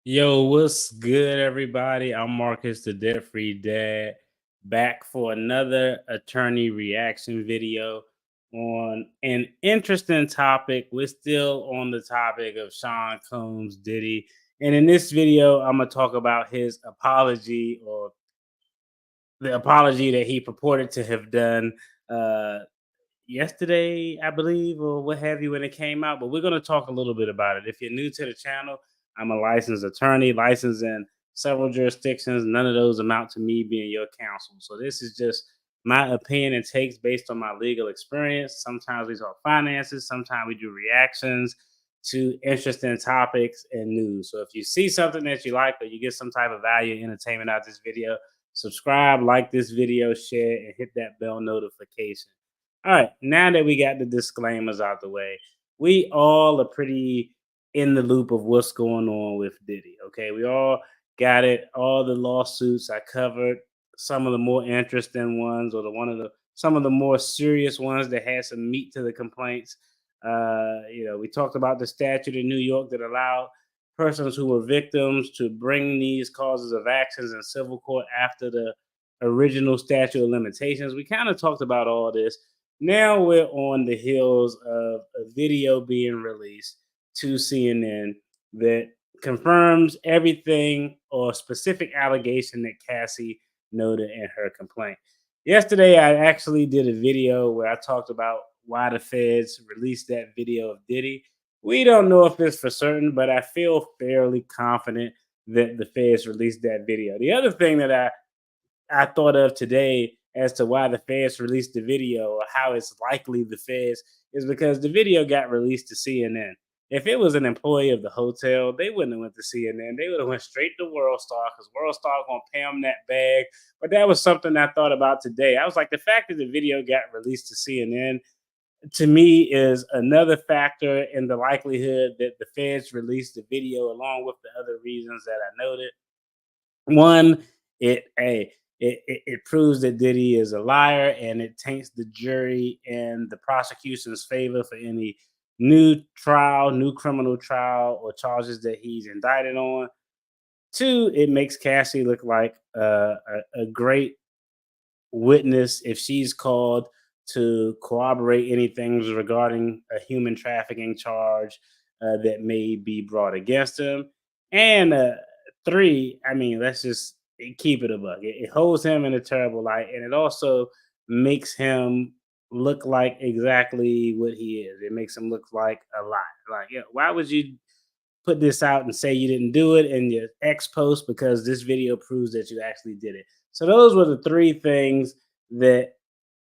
Yo, what's good, everybody? I'm Marcus, the Debt Free Dad, back for another attorney reaction video on an interesting topic. We're still on the topic of Sean Combs, Diddy. And in this video, I'm going to talk about his apology, or the apology that he purported to have done uh, yesterday, I believe, or what have you, when it came out. But we're going to talk a little bit about it. If you're new to the channel, I'm a licensed attorney, licensed in several jurisdictions. None of those amount to me being your counsel. So this is just my opinion and takes based on my legal experience. Sometimes we talk finances, sometimes we do reactions to interesting topics and news. So if you see something that you like, or you get some type of value entertainment out of this video, subscribe, like this video, share, and hit that bell notification. All right, now that we got the disclaimers out the way, we all are pretty in the loop of what's going on with Diddy. Okay, we all got it. All the lawsuits I covered, some of the more interesting ones, or the one of the some of the more serious ones that had some meat to the complaints. We talked about the statute in New York that allowed persons who were victims to bring these causes of actions in civil court after the original statute of limitations. We kind of talked about all this. Now we're on the heels of a video being released to CNN that confirms everything or specific allegation that Cassie noted in her complaint. Yesterday, I actually did a video where I talked about why the feds released that video of Diddy. We don't know if it's for certain, but I feel fairly confident that the feds released that video. The other thing that I thought of today as to why the feds released the video, or how it's likely the feds, is because the video got released to CNN. If it was an employee of the hotel, they wouldn't have went to CNN. They would have went straight to WorldStar, because WorldStar gonna pay them that bag. But that was something I thought about today. I was like, the fact that the video got released to CNN, to me, is another factor in the likelihood that the feds released the video, along with the other reasons that I noted. One, it proves that Diddy is a liar, and it taints the jury in the prosecution's favor for any new criminal trial, or charges that he's indicted on. Two, it makes Cassie look like a great witness if she's called to corroborate anything regarding a human trafficking charge that may be brought against him. And three, I mean, let's just keep it a buck. It holds him in a terrible light, and it also makes him look like exactly what he is. It makes him look like a lie. Like, yeah, why would you put this out and say you didn't do it in your ex post? Because this video proves that you actually did it. So those were the three things that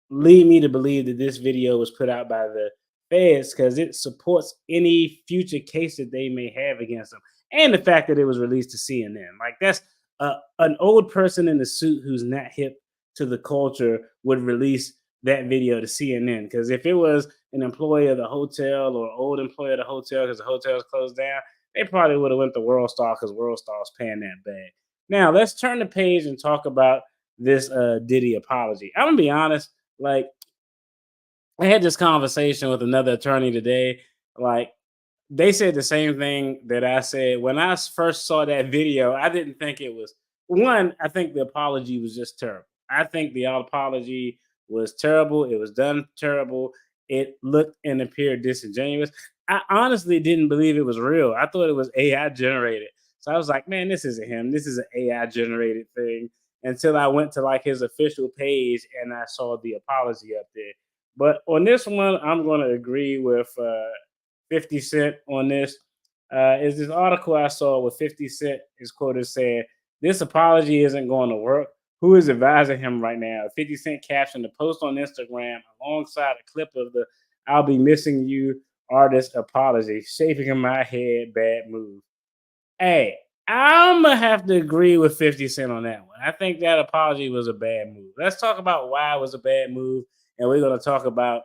lead me to believe that this video was put out by the feds, because it supports any future case that they may have against them, and the fact that it was released to CNN. Like, that's an old person in the suit who's not hip to the culture would release that video to CNN. Because if it was an employee of the hotel, or old employee of the hotel because the hotel is closed down, they probably would have went to WorldStar, because WorldStar is paying that bag. Now let's turn the page and talk about this Diddy apology. I'm gonna be honest, like, I had this conversation with another attorney today. Like, they said the same thing that I said when I first saw that video. I didn't think it was one. I think the apology was just terrible. I think the apology was terrible. It was done terrible. It looked and appeared disingenuous. I honestly didn't believe it was real. I thought it was AI generated. So I was like, man, this isn't him. This is an AI generated thing. Until I went to like his official page and I saw the apology up there. But on this one, I'm going to agree with 50 Cent on this. Is this article I saw with 50 Cent is quoted saying, "This apology isn't going to work. Who is advising him right now?" 50 Cent captioned the post on Instagram alongside a clip of the "I'll be missing you" artist apology, shaking in my head, bad move. Hey, I'm gonna have to agree with 50 Cent on that one. I think that apology was a bad move. Let's talk about why it was a bad move, and we're gonna talk about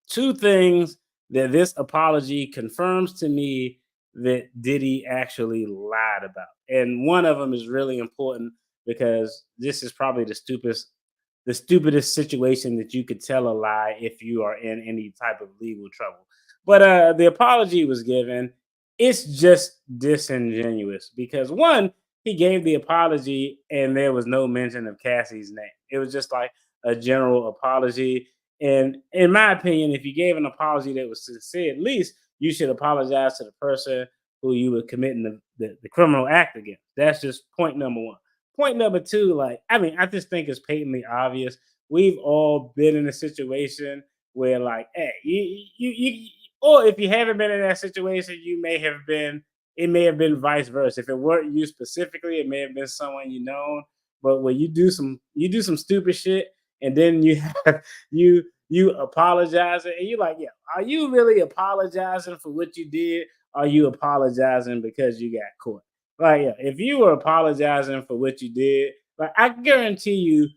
two things that this apology confirms to me that Diddy actually lied about. And one of them is really important, because this is probably the stupidest situation that you could tell a lie if you are in any type of legal trouble. But the apology was given. it's just disingenuous because one, he gave the apology and there was no mention of Cassie's name. It was just like a general apology. And in my opinion, if you gave an apology that was sincere, at least you should apologize to the person who you were committing the criminal act against. That's just point number one. Point number two, like, I mean, I just think it's patently obvious. We've all been in a situation where, like, hey, or if you haven't been in that situation, you may have been. It may have been vice versa. If it weren't you specifically, it may have been someone you known. But when you do some stupid shit, and then you have you apologize, and you're like, yeah, are you really apologizing for what you did? Are you apologizing because you got caught? Like, yeah, if you were apologizing for what you did, like, I guarantee you,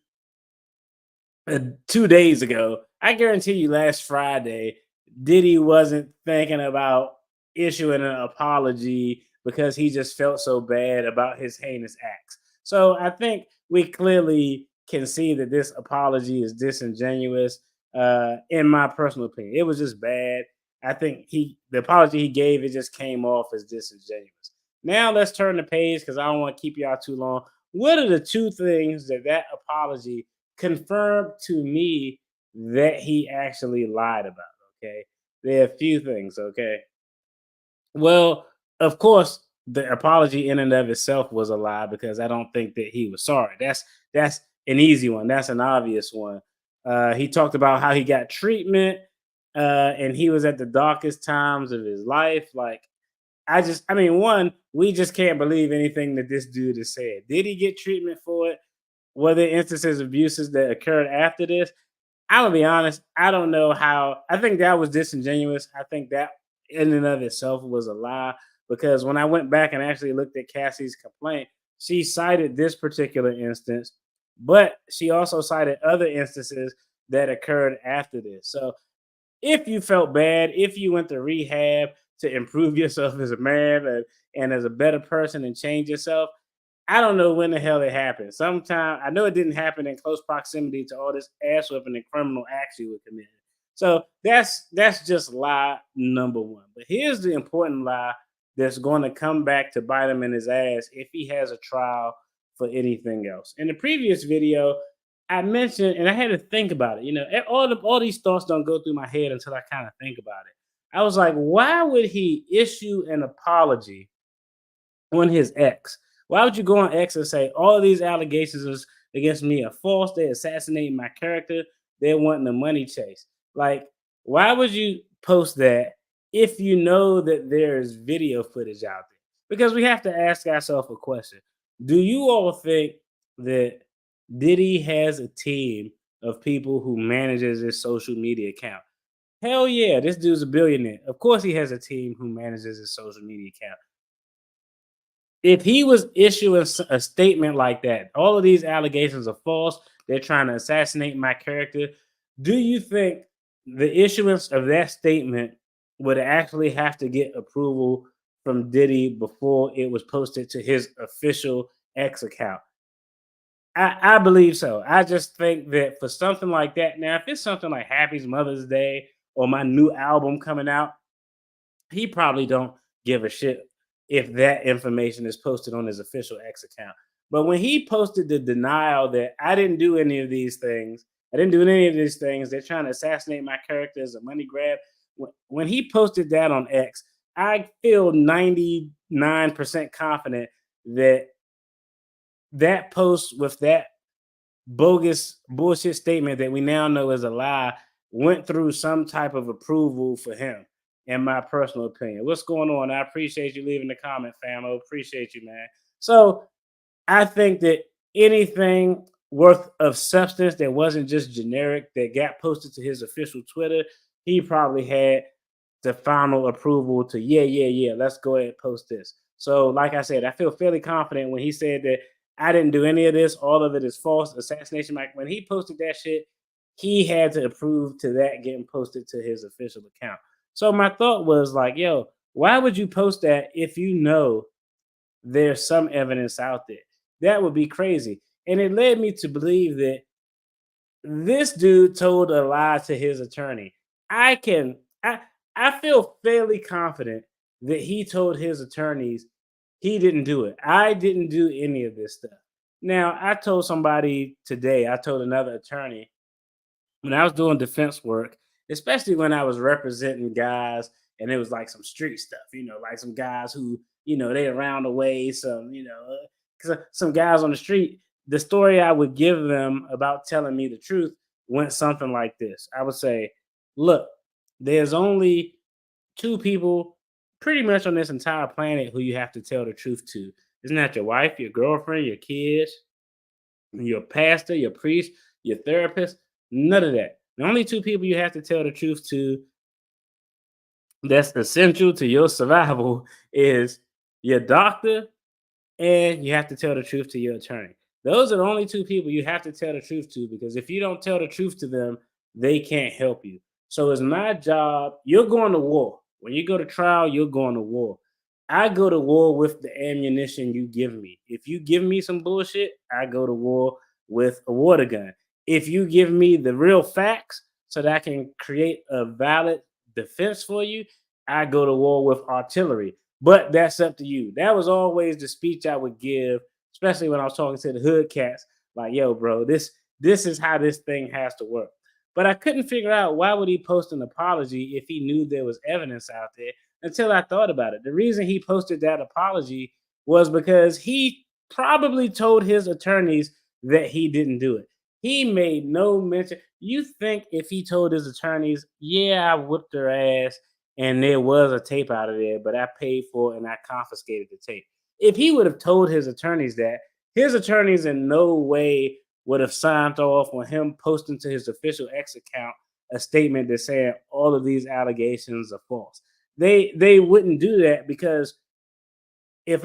2 days ago, I guarantee you last Friday, Diddy wasn't thinking about issuing an apology because he just felt so bad about his heinous acts. So I think we clearly can see that this apology is disingenuous. In my personal opinion, it was just bad. I think the apology he gave, it just came off as disingenuous. Now let's turn the page because I don't want to keep y'all too long. What are the two things that apology confirmed to me that he actually lied about? Okay, there are a few things. Okay, well, of course, the apology in and of itself was a lie because I don't think that he was sorry. That's an easy one. That's an obvious one. He talked about how he got treatment, and he was at the darkest times of his life. Like, I mean, one, we just can't believe anything that this dude has said. Did he get treatment for it? Were there instances of abuses that occurred after this? I'm gonna be honest. I don't know how. I think that was disingenuous. I think that in and of itself was a lie because when I went back and actually looked at Cassie's complaint, she cited this particular instance, but she also cited other instances that occurred after this. So if you felt bad, if you went to rehab to improve yourself as a man and as a better person and change yourself, I don't know when the hell it happened. Sometime I know it didn't happen in close proximity to all this ass whipping and criminal acts you were committing. So that's just lie number one. But here's the important lie that's going to come back to bite him in his ass if he has a trial for anything else. In the previous video, I mentioned, and I had to think about it. You know, all these thoughts don't go through my head until I kind of think about it. I was like, why would he issue an apology on his ex? Why would you go on X and say all of these allegations against me are false? They're assassinating my character. They're wanting a money chase. Like, why would you post that if you know that there's video footage out there? Because we have to ask ourselves a question. Do you all think that Diddy has a team of people who manages his social media account? Hell yeah, this dude's a billionaire. Of course he has a team who manages his social media account. If he was issuing a statement like that, all of these allegations are false, they're trying to assassinate my character, do you think the issuance of that statement would actually have to get approval from Diddy before it was posted to his official X account? I believe so. I just think that for something like that, now, if it's something like Happy Mother's Day or my new album coming out, he probably don't give a shit if that information is posted on his official X account. But when he posted the denial that I didn't do any of these things, I didn't do any of these things, they're trying to assassinate my character as a money grab. When he posted that on X, I feel 99% confident that that post with that bogus bullshit statement that we now know is a lie went through some type of approval for him, in my personal opinion. What's going on? I appreciate you leaving the comment, fam. I appreciate you, man. So I think that anything worth of substance that wasn't just generic that got posted to his official Twitter, he probably had the final approval to yeah, let's go ahead and post this. So, like I said, I feel fairly confident when he said that I didn't do any of this, all of it is false, assassination. Like when he posted that shit, he had to approve to that getting posted to his official account. So my thought was like, yo, why would you post that if you know there's some evidence out there? That would be crazy. And it led me to believe that this dude told a lie to his attorney. I can I I feel fairly confident that he told his attorneys he didn't do it. I didn't do any of this stuff. Now, I told somebody today, I told another attorney when I was doing defense work, especially when I was representing guys and it was like some street stuff, like some guys who, they around the way, some guys on the street, the story I would give them about telling me the truth went something like this. I would say, look, there's only two people pretty much on this entire planet who you have to tell the truth to. Isn't that your wife, your girlfriend, your kids, your pastor, your priest, your therapist? None of that. The only two people you have to tell the truth to that's essential to your survival is your doctor, and you have to tell the truth to your attorney. Those are the only two people you have to tell the truth to, because if you don't tell the truth to them, they can't help you. So it's my job. You're going to war. When you go to trial, you're going to war. I go to war with the ammunition you give me. If you give me some bullshit, I go to war with a water gun. If you give me the real facts so that I can create a valid defense for you, I go to war with artillery. But that's up to you. That was always the speech I would give, especially when I was talking to the hood cats. Like, yo, bro, this is how this thing has to work. But I couldn't figure out why would he post an apology if he knew there was evidence out there until I thought about it. The reason he posted that apology was because he probably told his attorneys that he didn't do it. He made no mention. You think if he told his attorneys, yeah, I whooped their ass and there was a tape out of there, but I paid for it and I confiscated the tape. If he would have told his attorneys that, his attorneys in no way would have signed off on him posting to his official X account a statement that said all of these allegations are false. They wouldn't do that, because if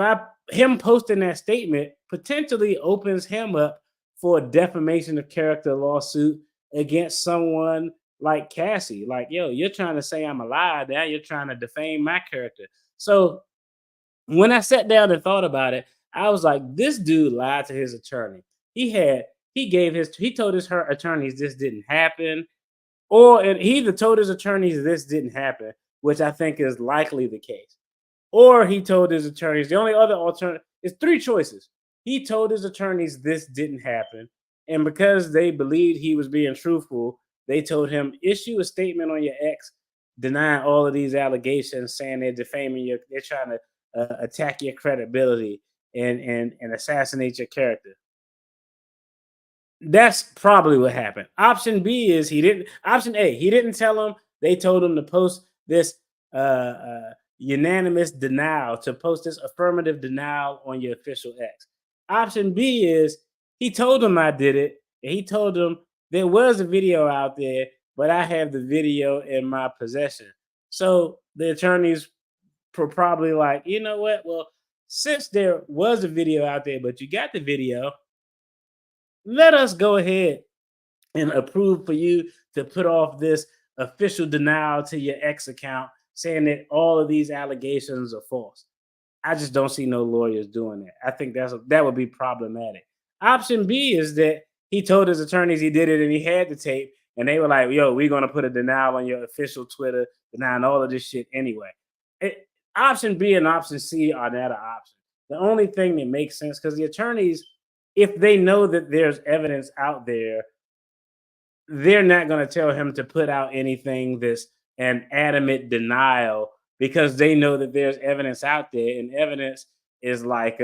him posting that statement potentially opens him up for a defamation of character lawsuit against someone like Cassie. Like, yo, you're trying to say I'm a liar. Now you're trying to defame my character. So when I sat down and thought about it, I was like, this dude lied to his attorney. He told his her attorneys this didn't happen, and he either told his attorneys this didn't happen, which I think is likely the case, or he told his attorneys the only other alternative is three choices. He told his attorneys this didn't happen, and because they believed he was being truthful, they told him issue a statement on your ex denying all of these allegations, saying they're defaming you, they're trying to attack your credibility and assassinate your character. That's probably what happened. Option B is he didn't. Option A, he didn't tell them. They told him to post this unanimous denial, to post this affirmative denial on your official X. Option B is he told them I did it, and he told them there was a video out there, but I have the video in my possession. So the attorneys were probably like, you know what? Well, since there was a video out there, but you got the video, let us go ahead and approve for you to put off this official denial to your ex account, saying that all of these allegations are false. I just don't see no lawyers doing that. I think that would be problematic. Option B is that he told his attorneys he did it and he had the tape, and they were like, "Yo, we're gonna put a denial on your official Twitter, denying all of this shit anyway." Option B and option C are not an option. The only thing that makes sense, because the attorneys, if they know that there's evidence out there, they're not going to tell him to put out anything that's an adamant denial, because they know that there's evidence out there, and evidence is like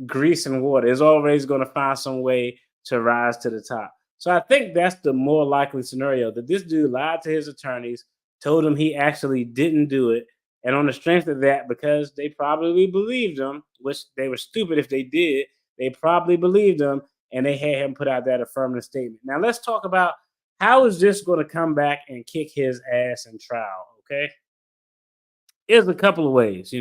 grease and water. It's always going to find some way to rise to the top. So I think that's the more likely scenario, that this dude lied to his attorneys, told him he actually didn't do it, and on the strength of that, because they probably believed him, which they were stupid if they did, they probably believed him, and they had him put out that affirmative statement. Now let's talk about how is this going to come back and kick his ass in trial. Okay, there's a couple of ways.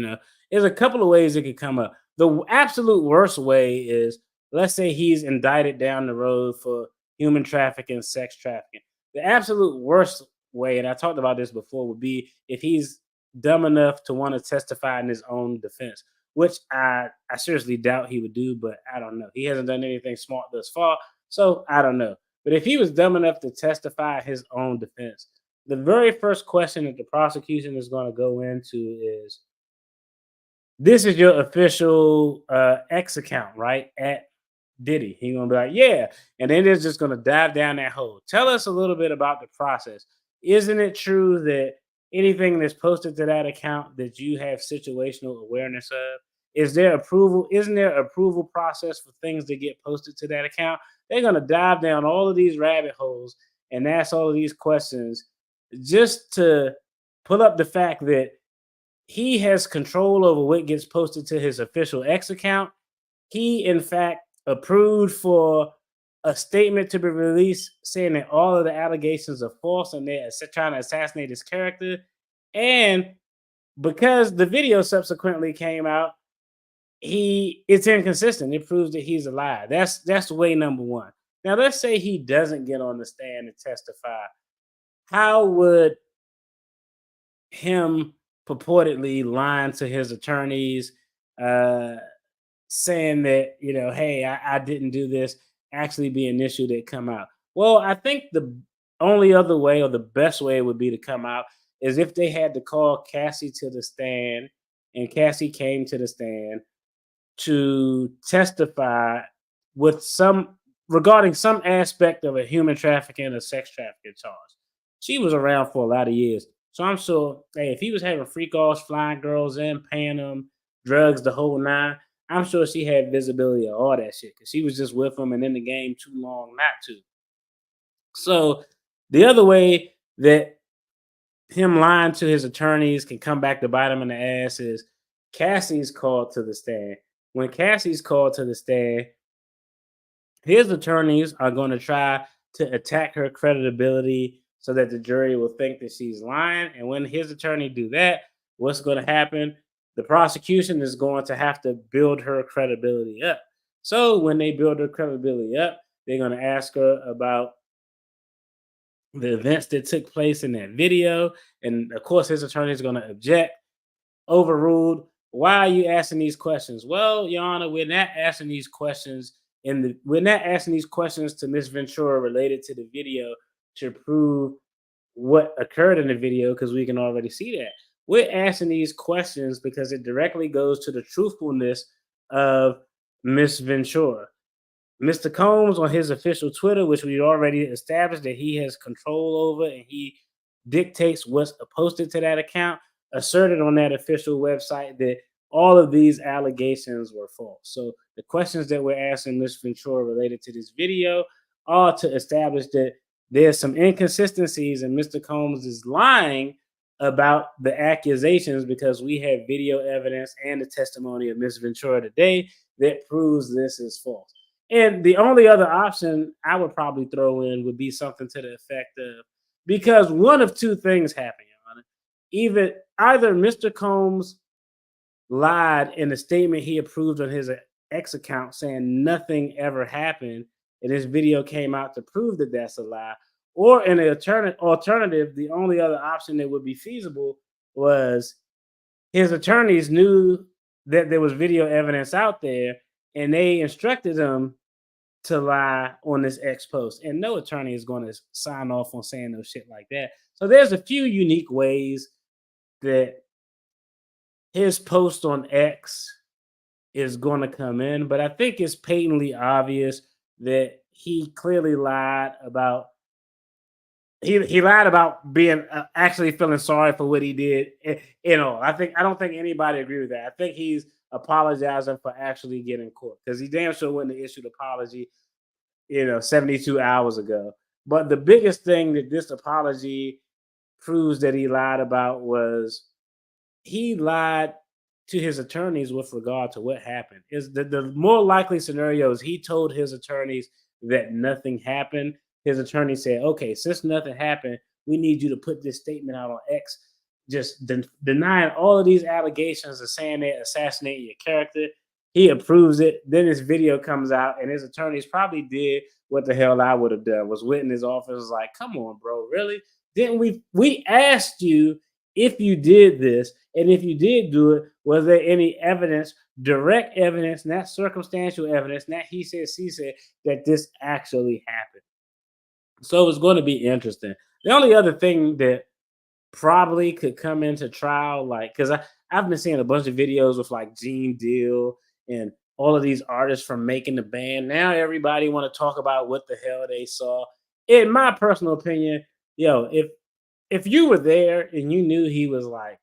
There's a couple of ways it could come up. The absolute worst way is, let's say he's indicted down the road for human trafficking, sex trafficking. The absolute worst way, and I talked about this before, would be if he's dumb enough to want to testify in his own defense, which I seriously doubt he would do, but I don't know. He hasn't done anything smart thus far, so I don't know. But if he was dumb enough to testify his own defense, the very first question that the prosecution is going to go into is, this is your official X account, right? At Diddy. He gonna be like, yeah. And then they're just gonna dive down that hole. Tell us a little bit about the process. Isn't it true that anything that's posted to that account that you have situational awareness of? Is there approval? Isn't there approval process for things that get posted to that account? They're gonna dive down all of these rabbit holes and ask all of these questions just to pull up the fact that he has control over what gets posted to his official X account. He, in fact, approved for a statement to be released saying that all of the allegations are false and they're trying to assassinate his character. And because the video subsequently came out, it's inconsistent. It proves that he's a liar. That's way number one. Now let's say he doesn't get on the stand and testify. How would him purportedly lying to his attorneys, uh, saying that, hey, I didn't do this, actually be an issue that come out? Well, I think the only other way or the best way would be to come out is if they had to call Cassie to the stand and Cassie came to the stand to testify with some regarding some aspect of a human trafficking or sex trafficking charge. She was around for a lot of years. So I'm sure, hey, if he was having freak offs, flying girls in, paying them drugs, the whole nine, I'm sure she had visibility of all that shit because she was just with him and in the game too long not to. So the other way that him lying to his attorneys can come back to bite him in the ass is Cassie's called to the stand. When Cassie's called to the stand, his attorneys are going to try to attack her credibility so that the jury will think that she's lying. And when his attorney do that, what's going to happen? The prosecution is going to have to build her credibility up. So when they build her credibility up, they're going to ask her about the events that took place in that video. And of course, his attorney is going to object. Overruled. Why are you asking these questions? Well, Your Honor, we're not asking these questions we're not asking these questions to Miss Ventura related to the video to prove what occurred in the video because we can already see that. We're asking these questions because it directly goes to the truthfulness of Miss Ventura. Mr. Combs on his official Twitter, which we already established that he has control over and he dictates what's posted to that account, asserted on that official website that all of these allegations were false. So the questions that we're asking Ms. Ventura related to this video are to establish that there's some inconsistencies and Mr. Combs is lying about the accusations because we have video evidence and the testimony of Ms. Ventura today that proves this is false. And the only other option I would probably throw in would be something to the effect of, because one of two things happen, Your Honor. Either Mr. Combs lied in the statement he approved on his X account saying nothing ever happened, and this video came out to prove that that's a lie, or in the alternative, the only other option that would be feasible was his attorneys knew that there was video evidence out there, and they instructed him to lie on this X post. And no attorney is going to sign off on saying no shit like that. So there's a few unique ways that his post on X is going to come in, but I think it's patently obvious that he clearly lied about he lied about being actually feeling sorry for what he did. I don't think anybody agree with that. I think he's apologizing for actually getting caught because he damn sure wouldn't have issued an apology, 72 hours ago. But the biggest thing that this apology proves that he lied about was he lied to his attorneys with regard to what happened. Is the more likely scenario is he told his attorneys that nothing happened. His attorney said, okay, since nothing happened, we need you to put this statement out on X, just denying all of these allegations and saying they're assassinating your character. He approves it. Then this video comes out, and his attorneys probably did what the hell I would have done, was went in his office, was like, come on, bro, really? Didn't we asked you if you did this, and if you did do it, was there any evidence, direct evidence, not circumstantial evidence, not he said, she said, that this actually happened? So it's going to be interesting. The only other thing that probably could come into trial, like, because I've been seeing a bunch of videos with like Gene Deal and all of these artists from making the band. Now everybody want to talk about what the hell they saw. In my personal opinion, if you were there and you knew he was like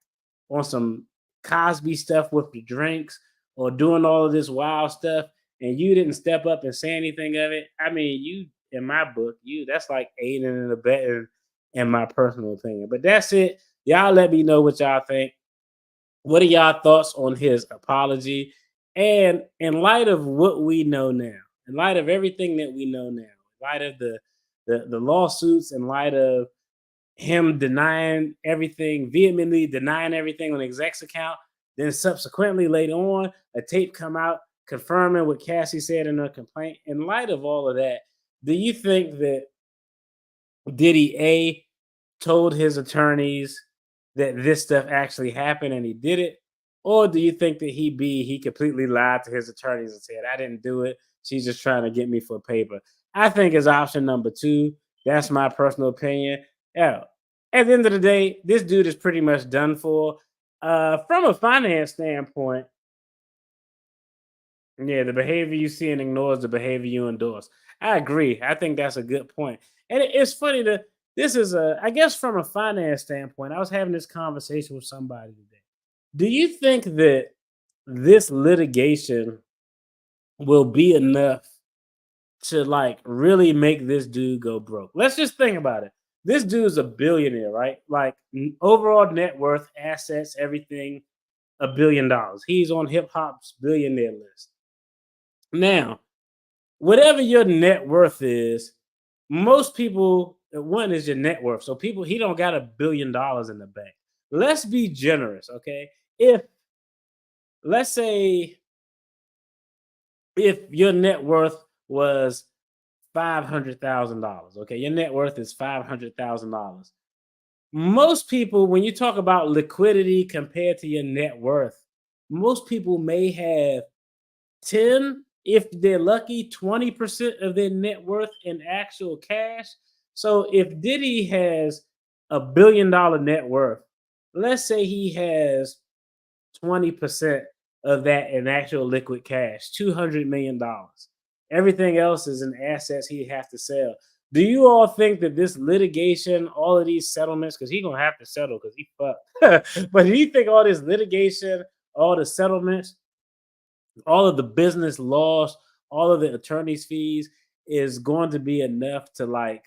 on some Cosby stuff with the drinks or doing all of this wild stuff and you didn't step up and say anything of it, I mean, you, in my book, you, that's like aiding and abetting, in my personal opinion. But that's it. Y'all let me know what y'all think. What are y'all thoughts on his apology? And in light of what we know now, in light of everything that we know now, in light of the lawsuits, in light of him denying everything, vehemently denying everything on the exec's account. Then subsequently later on, a tape come out confirming what Cassie said in her complaint. In light of all of that, do you think that Diddy A told his attorneys that this stuff actually happened and he did it? Or do you think that he completely lied to his attorneys and said, I didn't do it. She's just trying to get me for paper. I think it's option number two. That's my personal opinion. Yeah. At the end of the day, this dude is pretty much done for. From a finance standpoint, yeah, the behavior you see and ignores the behavior you endorse. I agree. I think that's a good point. And it's funny that this is I guess from a finance standpoint, I was having this conversation with somebody today. Do you think that this litigation will be enough to like really make this dude go broke? Let's just think about it. This dude's a billionaire, right? Like overall net worth, assets, everything, $1 billion. He's on hip hop's billionaire list. Now, whatever your net worth is, most people, one is your net worth. So people, he don't got $1 billion in the bank. Let's be generous, okay? If let's say if your net worth was $500,000, okay, your net worth is $500,000. Most people, when you talk about liquidity compared to your net worth, most people may have 10, if they're lucky, 20% of their net worth in actual cash. So if Diddy has $1 billion net worth, let's say he has 20% of that in actual liquid cash, $200 million. Everything else is in assets he has to sell. Do you all think that this litigation, all of these settlements, because he's gonna have to settle because he fucked. But do you think all this litigation, all the settlements, all of the business laws, all of the attorney's fees is going to be enough to like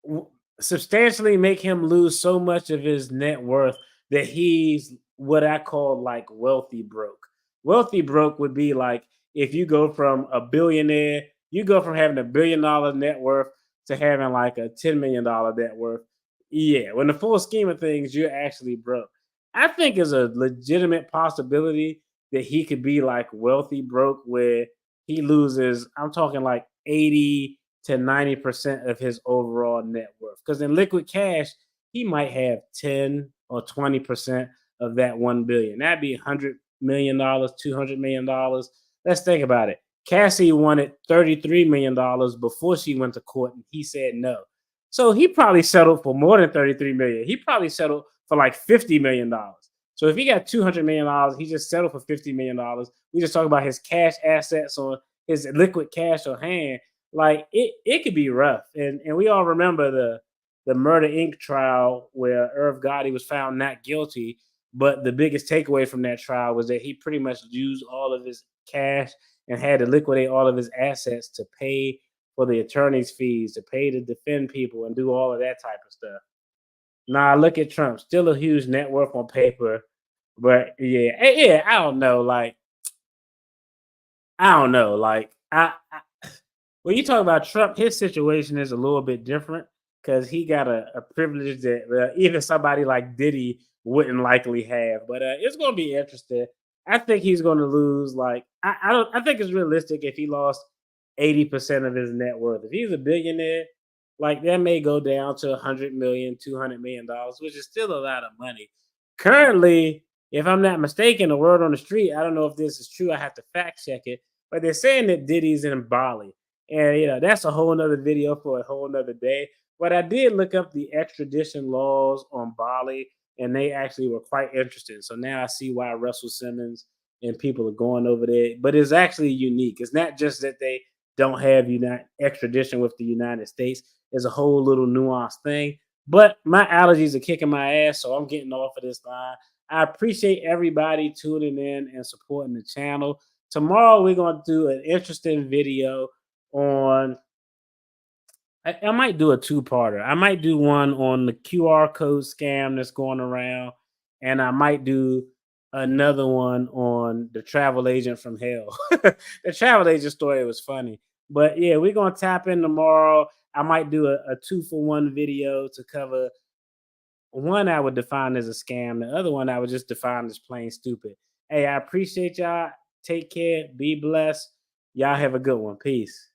w- substantially make him lose so much of his net worth that he's what I call like wealthy broke. Wealthy broke would be like if you go from a billionaire, you go from having $1 billion net worth to having like a $10 million net worth. Yeah, when the full scheme of things, you're actually broke. I think is a legitimate possibility that he could be like wealthy broke where he loses, I'm talking like 80 to 90% of his overall net worth. Because in liquid cash, he might have 10 or 20% of that 1 billion. That'd be $100 million, $200 million. Let's think about it. Cassie wanted $33 million before she went to court, and he said no. So he probably settled for more than 33 million. He probably settled for like $50 million. So if he got $200 million, he just settled for $50 million. We just talk about his cash assets or his liquid cash on hand. Like it could be rough. And we all remember the Murder Inc. trial where Irv Gotti was found not guilty. But the biggest takeaway from that trial was that he pretty much used all of his cash and had to liquidate all of his assets to pay for the attorney's fees, to pay to defend people and do all of that type of stuff. Nah, look at Trump, still a huge net worth on paper, but yeah, yeah, I don't know. Like, I don't know. Like, when you talk about Trump, his situation is a little bit different because he got a privilege that even somebody like Diddy wouldn't likely have. But it's going to be interesting. I think he's going to lose. Like I don't. I think it's realistic if he lost 80% of his net worth. If he's a billionaire, like that may go down to 100 million, $200 million, which is still a lot of money. Currently, if I'm not mistaken, the word on the street, I don't know if this is true. I have to fact check it, but they're saying that Diddy's in Bali. And that's a whole nother video for a whole nother day. But I did look up the extradition laws on Bali, and they actually were quite interesting. So now I see why Russell Simmons and people are going over there. But it's actually unique. It's not just that they don't have extradition with the United States. There's a whole little nuanced thing. But my allergies are kicking my ass, so I'm getting off of this line. I appreciate everybody tuning in and supporting the channel. Tomorrow we're going to do an interesting video on I might do a two-parter. I might do one on the QR code scam that's going around, and I might do another one on the travel agent from hell. The travel agent story was funny. But yeah, we're gonna tap in tomorrow. I might do a two-for-one video to cover one I would define as a scam, the other one I would just define as plain stupid. Hey, I appreciate y'all. Take care, be blessed. Y'all have a good one. Peace.